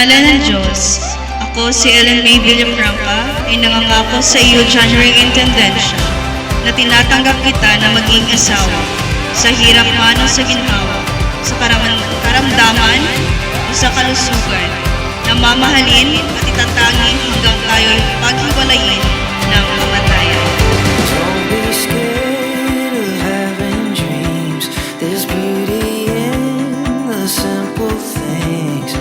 ngalan ng Diyos, ako si Ellen May Villafranca ay nangangako sa iyo, January Intendensya, na tinatanggap kita na maging asawa, sa hirap man o sa ginhawa, sa karamdaman o sa kalusugan, na mamahalin at itatangin hanggang tayo'y paghiwalayin ng kamatayan. Don't be scared of having dreams. There's beauty in the simple things.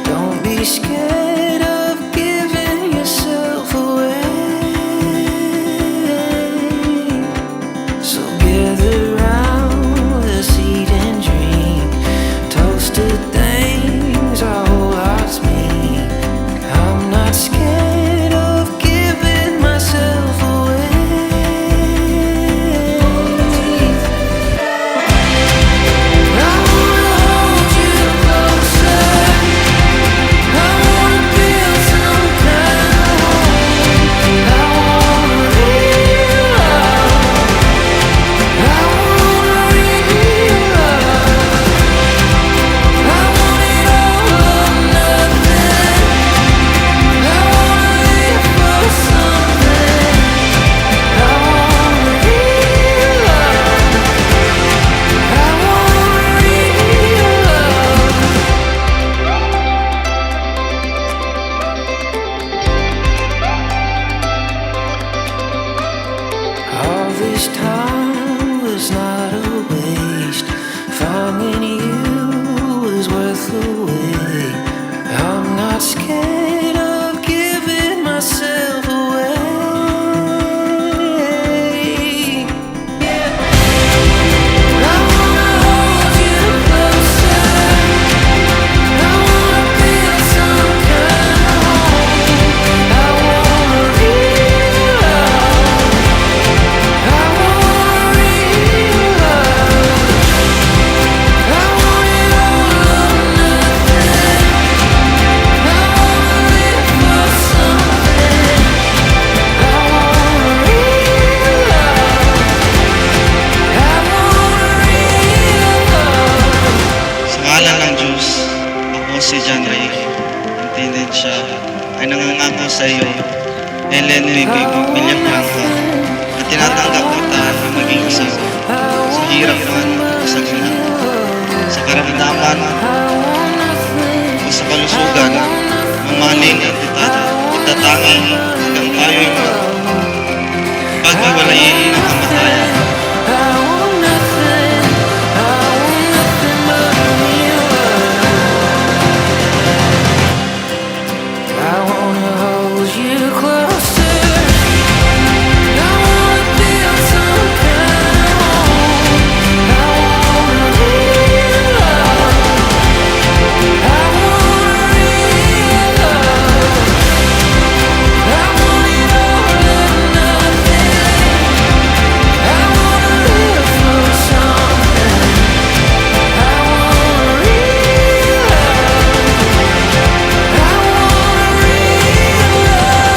Don't be scared of giving yourself away. So gather round, let's eat and drink. Toast to things our whole hearts mean. I'm not scared of giving myself away. I wanna hold you closer. I wanna build some kind of home. I wanna real love. I wanna real love. I want it all or nothing. I wanna live for something. I wanna real love. I want real love. All this time was not a waste. Finding you was worth the wait. I'm not scared of giving myself away. I wanna hold you closer. I wanna build some kind of home. I wanna real love. I want real love. I want it all or nothing. I wanna live for something. I want real love. I want real love. Sa ngalan ng Diyos, ako si John Ray Intendensya ay nangangako sa iyo, Ellen May Villafranca, na tinatanggap kita na maging asawa, sa hirap man o sa ginhawa, sa karamdaman o sa kalusugan, mamahalin at itatangin hanggang tayo'y paghiwalayin ng kamatayan. I want nothing but real love. I wanna hold you closer. I wanna build some kind of home. I want real love. I want real love. I want it all or nothing. I wanna live for something. I want real love. I want real love.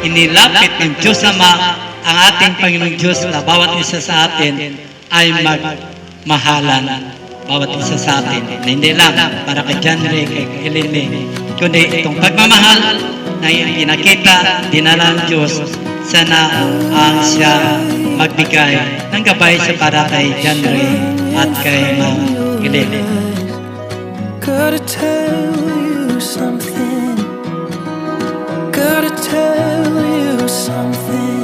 Inilapit ng Diyos Ama ang ating Panginoong Diyos na bawat isa sa atin ay magmahalan. Bawat isa sa atin na hindi lang para kay John Ray, kay Elene, kundi itong pagmamahal na pinakita, dinala ng Diyos, sana ang siya magbigay ng gabay sa para kay John Ray at kay Ma'am Elene. Gotta tell you something. Gotta tell you something.